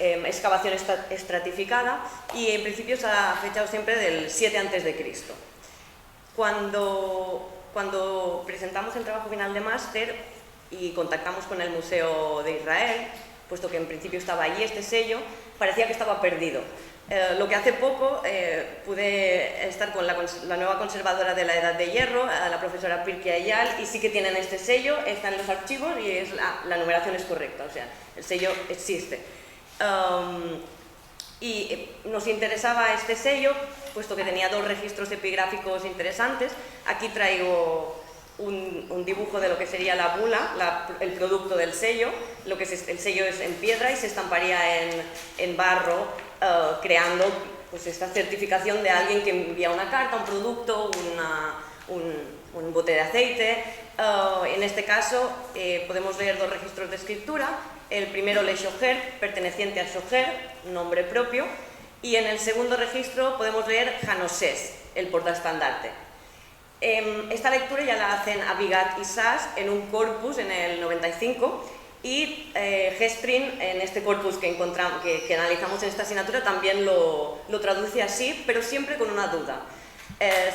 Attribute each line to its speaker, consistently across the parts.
Speaker 1: excavación estratificada y en principio se ha fechado siempre del 7 a.C. Cuando presentamos el trabajo final de máster y contactamos con el Museo de Israel, puesto que en principio estaba allí este sello, parecía que estaba perdido. Lo que hace poco pude estar con la nueva conservadora de la Edad de Hierro, la profesora Pirkei Eyal, y sí que tienen este sello, está en los archivos y la numeración es correcta, o sea, el sello existe. Y nos interesaba este sello, puesto que tenía 2 registros epigráficos interesantes. Aquí traigo un dibujo de lo que sería la bula, el producto del sello. El sello es en piedra y se estamparía en barro, creando pues, esta certificación de alguien que envía una carta, un producto, un bote de aceite. En este caso podemos leer 2 registros de escritura. El primero, Le Shoher, perteneciente a Shoher, nombre propio, y en el segundo registro podemos leer Janosés, el portaestandarte. Esta lectura ya la hacen Abigat y Sas en un corpus en el 95 y Gesprin en este corpus que analizamos en esta asignatura también lo traduce así, pero siempre con una duda,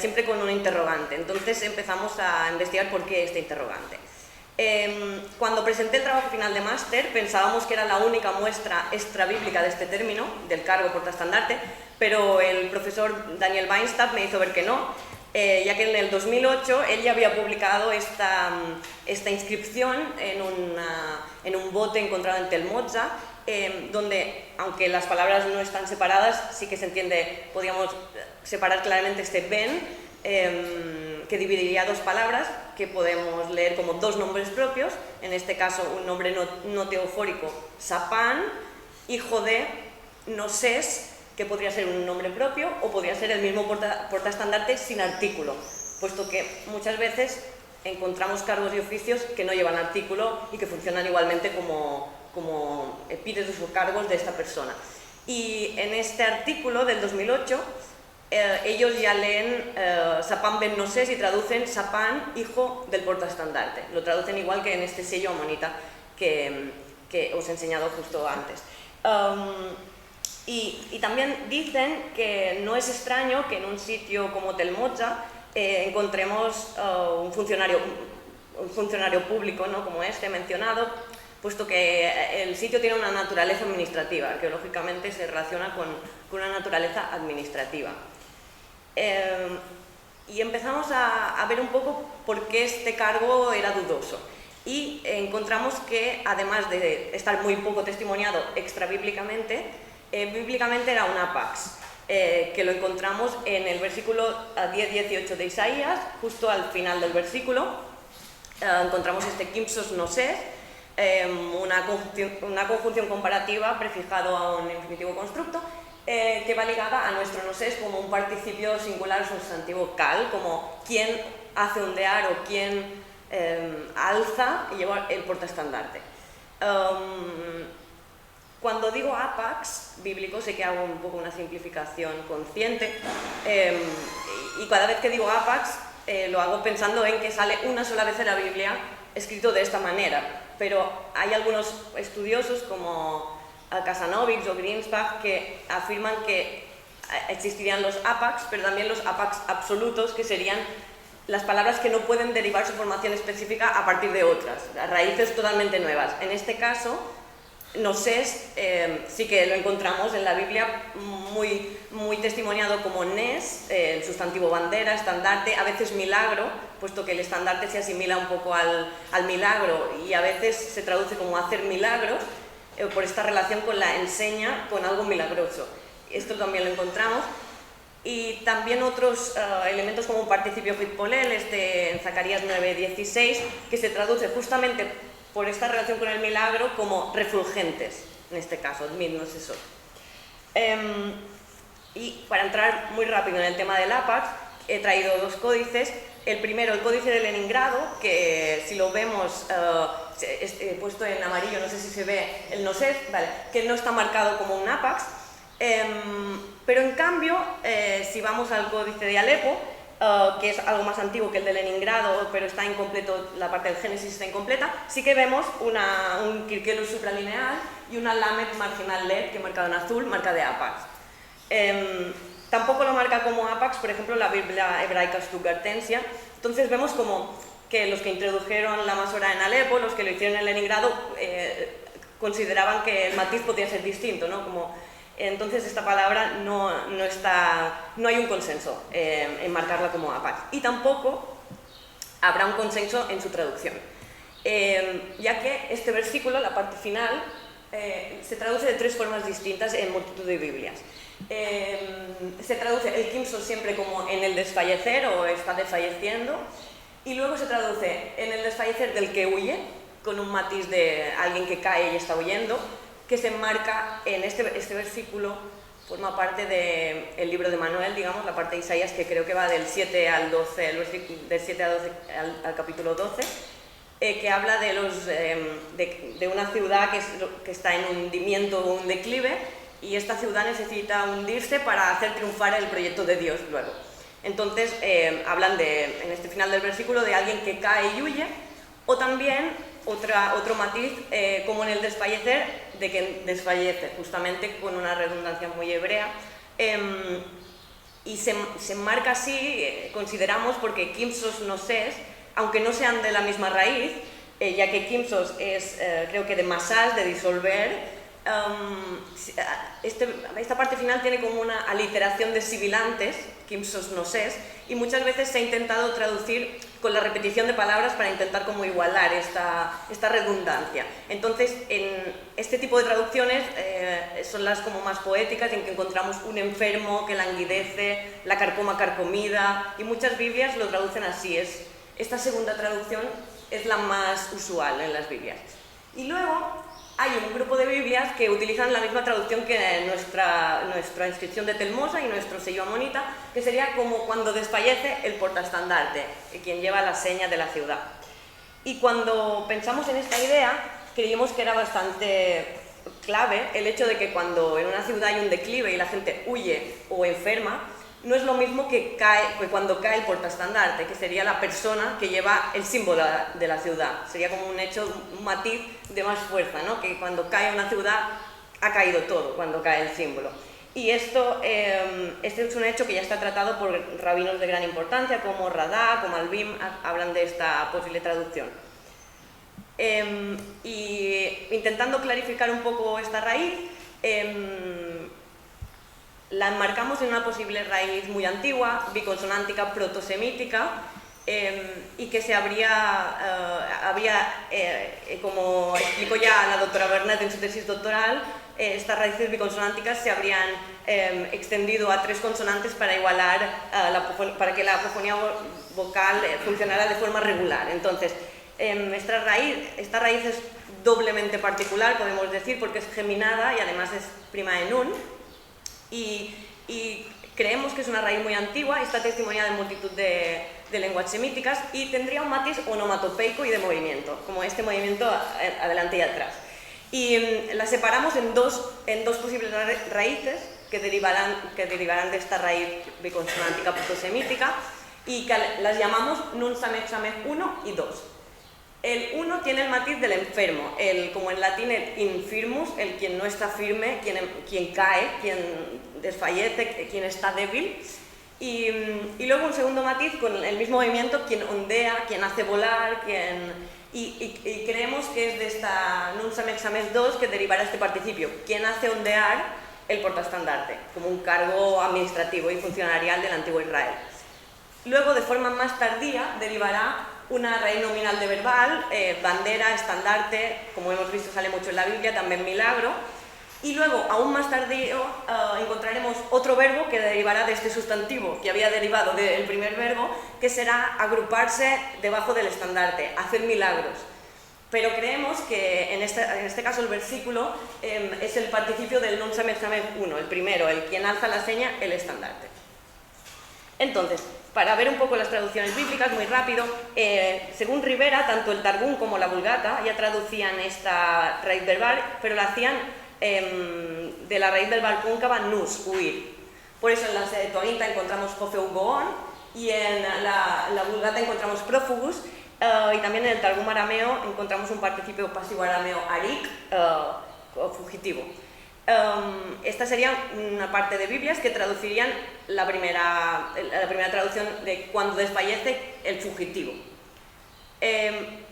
Speaker 1: siempre con un interrogante. Entonces empezamos a investigar por qué este interrogante. Cuando presenté el trabajo final de máster pensábamos que era la única muestra extrabíblica de este término, del cargo portaestandarte, pero el profesor Daniel Weinstadt me hizo ver que no, ya que en el 2008 él ya había publicado esta inscripción en un bote encontrado en Tel Motza, donde, aunque las palabras no están separadas, sí que se entiende, podríamos separar claramente este ben, que dividiría 2 palabras que podemos leer como 2 nombres propios, en este caso un nombre no teofórico, Sapán, hijo de Nosés, que podría ser un nombre propio o podría ser el mismo portaestandarte sin artículo, puesto que muchas veces encontramos cargos y oficios que no llevan artículo y que funcionan igualmente como epítetos o cargos de esta persona. Y en este artículo del 2008 ellos ya leen Sapán ben Nosés y traducen Sapán, hijo del portaestandarte. Lo traducen igual que en este sello amonita que os he enseñado justo antes. Y también dicen que no es extraño que en un sitio como Tel Motza encontremos un funcionario público, ¿no? Como este mencionado, puesto que el sitio tiene una naturaleza administrativa, arqueológicamente se relaciona con una naturaleza administrativa. Y empezamos a ver un poco por qué este cargo era dudoso. Y encontramos que, además de estar muy poco testimoniado extrabíblicamente, bíblicamente era un apax, que lo encontramos en el versículo 10-18 de Isaías, justo al final del versículo. Encontramos este Kimsos Nosés, una conjunción comparativa prefijado a un infinitivo constructo, que va ligada a nuestro Nosés como un participio singular o sustantivo cal, como quien hace ondear o quien alza y lleva el portaestandarte. Cuando digo apax bíblico, sé que hago un poco una simplificación consciente, y cada vez que digo apax lo hago pensando en que sale una sola vez en la Biblia escrito de esta manera, pero hay algunos estudiosos como Casanovic o Greensbach que afirman que existirían los apax, pero también los apax absolutos, que serían las palabras que no pueden derivar su formación específica a partir de otras, raíces totalmente nuevas. En este caso, Nosés sí que lo encontramos en la Biblia muy testimoniado como Nes, el sustantivo bandera, estandarte, a veces milagro, puesto que el estandarte se asimila un poco al milagro y a veces se traduce como hacer milagros, por esta relación con la enseña, con algo milagroso. Esto también lo encontramos. Y también otros elementos como un participio fitpolel, en Zacarías 9:16, que se traduce justamente por esta relación con el milagro como refulgentes, en este caso, midnosesot. Y para entrar muy rápido en el tema del APAX, he traído 2 códices. El primero, el códice de Leningrado, que si lo vemos puesto en amarillo, no sé si se ve el Nosés, vale, que no está marcado como un APAX, pero en cambio, si vamos al códice de Alepo, que es algo más antiguo que el de Leningrado, pero está incompleto, la parte del Génesis está incompleta, sí que vemos un Quirquelus supralineal y una Lamed marginal LED, que marcado en azul, marca de Apax. Tampoco lo marca como Apax, por ejemplo, la Biblia hebraica stuttgartensia. Entonces vemos como que los que introdujeron la masora en Alepo, los que lo hicieron en Leningrado, consideraban que el matiz podía ser distinto, ¿no? Entonces esta palabra no hay un consenso en marcarla como Apax. Y tampoco habrá un consenso en su traducción, ya que este versículo, la parte final, se traduce de tres formas distintas en multitud de Biblias. Se traduce el Kimsos siempre como en el desfallecer o está desfalleciendo, y luego se traduce en el desfallecer del que huye, con un matiz de alguien que cae y está huyendo, que se enmarca en este versículo, forma parte del libro de Manuel, digamos, la parte de Isaías, que creo que va del 7 al 12, del 7 a 12, al capítulo 12, que habla de una ciudad que está en un hundimiento o un declive, y esta ciudad necesita hundirse para hacer triunfar el proyecto de Dios luego. Entonces hablan en este final del versículo de alguien que cae y huye, o también otro matiz, como en el desfallecer, de que desfallece, justamente con una redundancia muy hebrea, y se marca así, consideramos, porque Kimsos noses, aunque no sean de la misma raíz, ya que Kimsos es, creo que de masas, de disolver, esta parte final tiene como una aliteración de sibilantes, Kimsos noses, y muchas veces se ha intentado traducir con la repetición de palabras para intentar como igualar esta redundancia. Entonces, en este tipo de traducciones son las como más poéticas, en que encontramos un enfermo que languidece, la carcoma carcomida, y muchas Biblias lo traducen así. Esta segunda traducción es la más usual en las Biblias. Y luego hay un grupo de Biblias que utilizan la misma traducción que nuestra inscripción de Telmosa y nuestro sello amonita, que sería como cuando desfallece el portaestandarte, quien lleva la seña de la ciudad. Y cuando pensamos en esta idea, creímos que era bastante clave el hecho de que cuando en una ciudad hay un declive y la gente huye o enferma, no es lo mismo que cuando cae el portaestandarte, que sería la persona que lleva el símbolo de la ciudad. Sería como un matiz de más fuerza, ¿no? Que cuando cae una ciudad ha caído todo, cuando cae el símbolo. Y este es un hecho que ya está tratado por rabinos de gran importancia, como Radá, como Albim, hablan de esta posible traducción. Y intentando clarificar un poco esta raíz, la enmarcamos en una posible raíz muy antigua, biconsonántica, protosemítica, y que se como explicó ya la doctora Bernet en su tesis doctoral, estas raíces biconsonánticas se habrían extendido a tres consonantes para igualar, para que la apofonía vocal funcionara de forma regular. Entonces, esta raíz es doblemente particular, podemos decir, porque es geminada y además es prima de nun. Y creemos que es una raíz muy antigua, está testimoniada en multitud de lenguas semíticas y tendría un matiz onomatopeico y de movimiento, como este movimiento adelante y atrás. Y la separamos en dos posibles raíces que derivarán de esta raíz biconsonántica protosemítica y que las llamamos nun samech samech 1 y 2. El 1 tiene el matiz del enfermo, como en latín el infirmus, el quien no está firme, quien cae, quien desfallece, quien está débil. Y luego un segundo matiz con el mismo movimiento, quien ondea, quien hace volar, y creemos que es de esta nun samech samech 2 que derivará este participio, quien hace ondear el portaestandarte, como un cargo administrativo y funcionarial del antiguo Israel. Luego, de forma más tardía, derivará una raíz nominal de verbal, bandera, estandarte, como hemos visto sale mucho en la Biblia, también milagro. Y luego, aún más tardío, encontraremos otro verbo que derivará de este sustantivo que había derivado del primer verbo, que será agruparse debajo del estandarte, hacer milagros. Pero creemos que en este caso el versículo es el participio del nun samech samech 1, el primero, el quien alza la seña, el estandarte. Entonces, para ver un poco las traducciones bíblicas, muy rápido, según Rivera, tanto el Targum como la Vulgata ya traducían esta raíz verbal, pero la hacían de la raíz verbal cóncava nus, huir. Por eso en la Septuaginta encontramos Jofeu Goon y en la Vulgata encontramos prófugus, y también en el Targum arameo encontramos un participio pasivo arameo arik, o fugitivo. Esta sería una parte de Biblias que traducirían la primera traducción de cuando desfallece el fugitivo.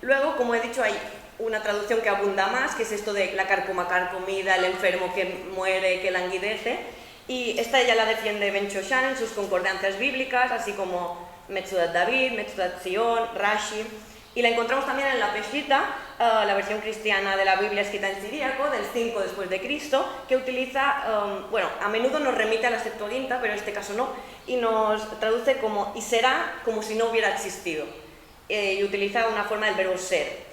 Speaker 1: Luego, como he dicho, hay una traducción que abunda más, que es esto de la carcoma carcomida, el enfermo que muere, que languidece, y esta ya la defiende Ben Shoshan en sus concordancias bíblicas, así como Metzudat David, Metzudat Zion, Rashi, y la encontramos también en la Peshitta, la versión cristiana de la Biblia escrita en siríaco, del 5 después de Cristo, que utiliza, bueno, a menudo nos remite a la Septuaginta, pero en este caso no, y nos traduce como "y será como si no hubiera existido", y utiliza una forma del verbo ser.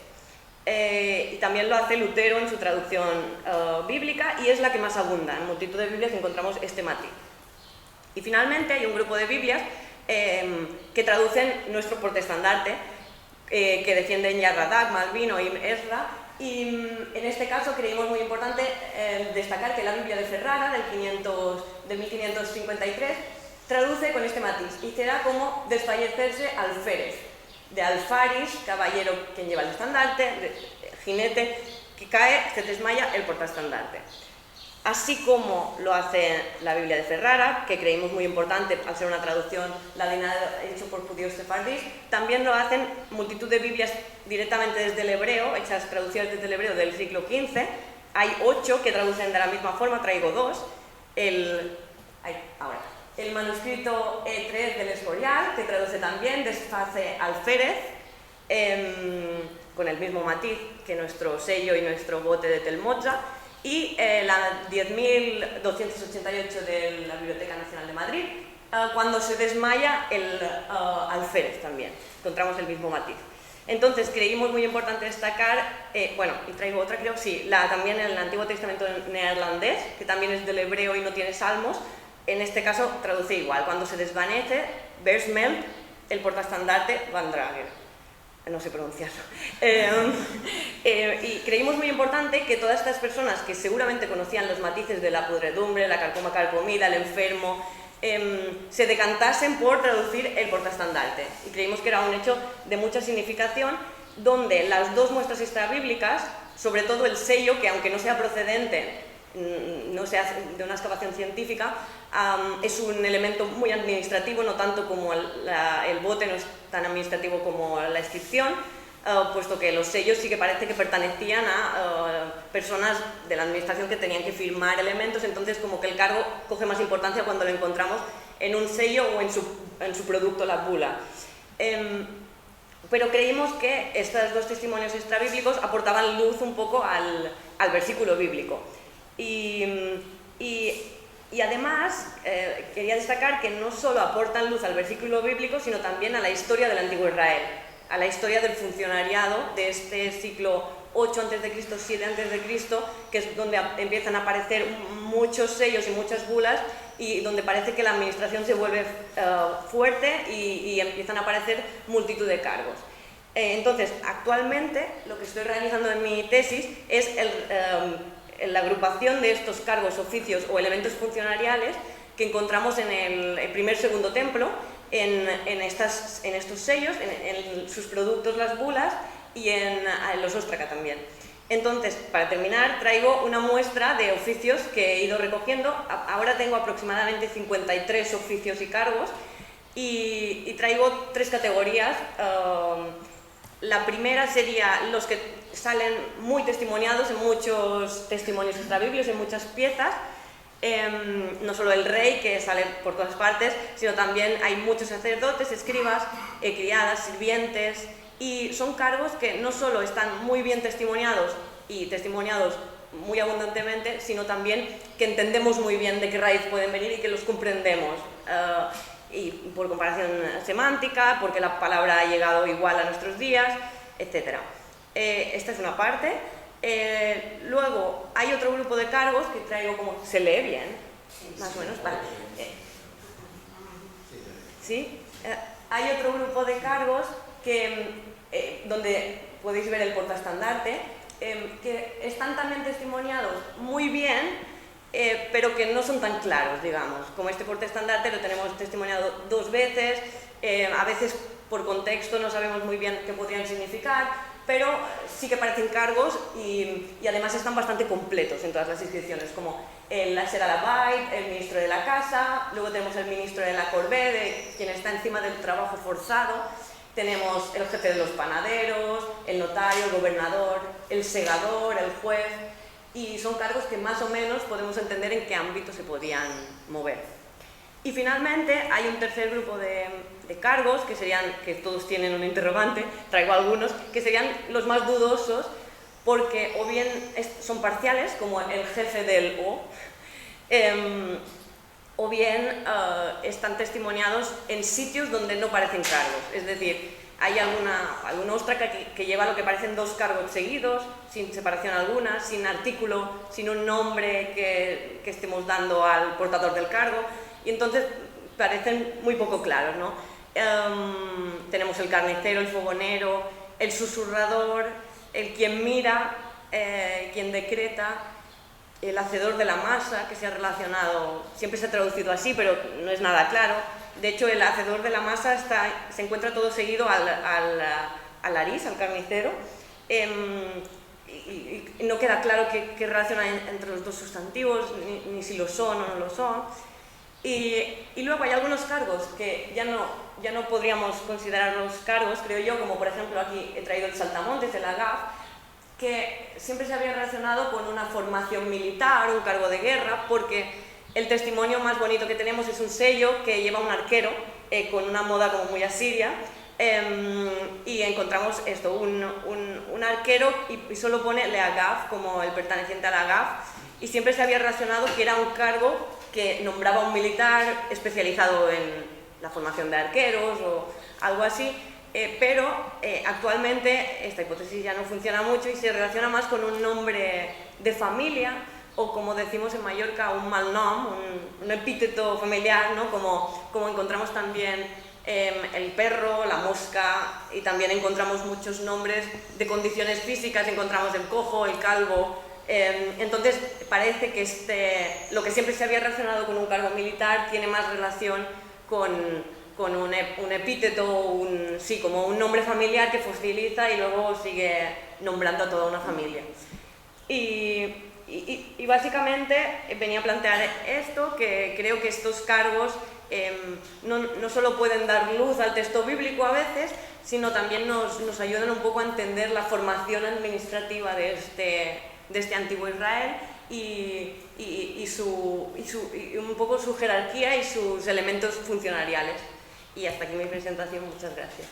Speaker 1: Y también lo hace Lutero en su traducción bíblica, y es la que más abunda. En multitud de Biblias encontramos este matiz. Y finalmente hay un grupo de Biblias que traducen nuestro portaestandarte, que defienden ya Radak, Malvino y Ezra, y en este caso creímos muy importante destacar que la Biblia de Ferrara, del 1553, traduce con este matiz: y será como desfallecerse alférez, de alfaris, caballero quien lleva el estandarte, jinete que cae, se desmaya el portaestandarte. Así como lo hace la Biblia de Ferrara, que creímos muy importante al ser una traducción ladina hecho por judíos sefardíes, también lo hacen multitud de Biblias directamente desde el hebreo, hechas traducciones desde el hebreo del siglo XV. Hay 8 que traducen de la misma forma, traigo 2. El manuscrito E3 del Escorial, que traduce también desfase alférez, con el mismo matiz que nuestro sello y nuestro bote de Tel Mocha, y la 10.288 de la Biblioteca Nacional de Madrid, cuando se desmaya el alférez también, encontramos el mismo matiz. Entonces creímos muy importante destacar, bueno, y traigo otra creo, sí, también en el Antiguo Testamento neerlandés, que también es del hebreo y no tiene salmos. En este caso traduce igual: cuando se desvanece, versmelt, el portaestandarte van Drager. No sé pronunciarlo. Y creímos muy importante que todas estas personas que seguramente conocían los matices de la pudredumbre, la carcoma carcomida, el enfermo, se decantasen por traducir el portaestandarte. Y creímos que era un hecho de mucha significación, donde las dos muestras extrabíblicas, sobre todo el sello, que aunque no sea procedente, no sea de una excavación científica, es un elemento muy administrativo, no tanto como el bote, no es tan administrativo como la inscripción, puesto que los sellos sí que parece que pertenecían a personas de la administración que tenían que firmar elementos. Entonces como que el cargo coge más importancia cuando lo encontramos en un sello o en su producto, la bula. Pero creímos que estos dos testimonios extrabíblicos aportaban luz un poco al versículo bíblico. Y además quería destacar que no solo aportan luz al versículo bíblico, sino también a la historia del antiguo Israel, a la historia del funcionariado de este siglo 8 a.C., 7 a.C., que es donde empiezan a aparecer muchos sellos y muchas bulas, y donde parece que la administración se vuelve fuerte y empiezan a aparecer multitud de cargos. Entonces, actualmente lo que estoy realizando en mi tesis es la agrupación de estos cargos, oficios o elementos funcionariales que encontramos en el primer segundo templo, en estos sellos, en sus productos, las bulas, y en los óstraca también. Entonces, para terminar, traigo una muestra de oficios que he ido recogiendo. Ahora tengo aproximadamente 53 oficios y cargos, y traigo 3 categorías. La primera sería los que salen muy testimoniados en muchos testimonios extrabiblios, en muchas piezas. No solo el rey, que sale por todas partes, sino también hay muchos sacerdotes, escribas, criadas, sirvientes, y son cargos que no solo están muy bien testimoniados y testimoniados muy abundantemente, sino también que entendemos muy bien de qué raíz pueden venir y que los comprendemos. Y por comparación semántica, porque la palabra ha llegado igual a nuestros días, etc. Esta es una parte. Luego hay otro grupo de cargos que traigo como... ¿Se lee bien? Más o menos, vale. ¿Sí? Hay otro grupo de cargos donde podéis ver el portaestandarte, que están también testimoniados muy bien, pero que no son tan claros, digamos. Como este portaestandarte lo tenemos testimoniado 2 veces, A veces por contexto no sabemos muy bien qué podrían significar, pero sí que parecen cargos y además están bastante completos en todas las inscripciones, como el Nasser al-Abait, el ministro de la Casa, luego tenemos el ministro de la Corvée, de quien está encima del trabajo forzado, tenemos el jefe de los panaderos, el notario, el gobernador, el segador, el juez, y son cargos que más o menos podemos entender en qué ámbito se podían mover. Y finalmente hay un tercer grupo de cargos, que todos tienen un interrogante, traigo algunos, que serían los más dudosos, porque o bien son parciales, como el jefe del o bien están testimoniados en sitios donde no parecen cargos. Es decir, hay alguna ostra que lleva lo que parecen dos cargos seguidos, sin separación alguna, sin artículo, sin un nombre que estemos dando al portador del cargo, y entonces parecen muy poco claros, ¿no? Tenemos el carnicero, el fogonero, el susurrador, el quien mira, quien decreta, el hacedor de la masa, que se ha relacionado, siempre se ha traducido así, pero no es nada claro. De hecho, el hacedor de la masa se encuentra todo seguido al arís, al carnicero, y no queda claro qué relación hay entre los dos sustantivos, ni si lo son o no lo son. Y luego hay algunos cargos que ya no podríamos considerarlos cargos, creo yo, como por ejemplo aquí he traído el saltamontes, el agaf, que siempre se había relacionado con una formación militar, un cargo de guerra, porque el testimonio más bonito que tenemos es un sello que lleva un arquero con una moda como muy asiria, y encontramos esto, un arquero y solo pone le agaf como el perteneciente al agaf, y siempre se había relacionado que era un cargo que nombraba a un militar especializado en la formación de arqueros o algo así, pero actualmente esta hipótesis ya no funciona mucho y se relaciona más con un nombre de familia, o como decimos en Mallorca, un malnom, un epíteto familiar, ¿no? Como encontramos también el perro, la mosca, y también encontramos muchos nombres de condiciones físicas, encontramos el cojo, el calvo. Entonces parece que lo que siempre se había relacionado con un cargo militar tiene más relación con un epíteto, como un nombre familiar que fosiliza y luego sigue nombrando a toda una familia. Y básicamente venía a plantear esto, que creo que estos cargos no solo pueden dar luz al texto bíblico a veces, sino también nos ayudan un poco a entender la formación administrativa de este antiguo Israel y un poco su jerarquía y sus elementos funcionariales. Y hasta aquí mi presentación, muchas gracias.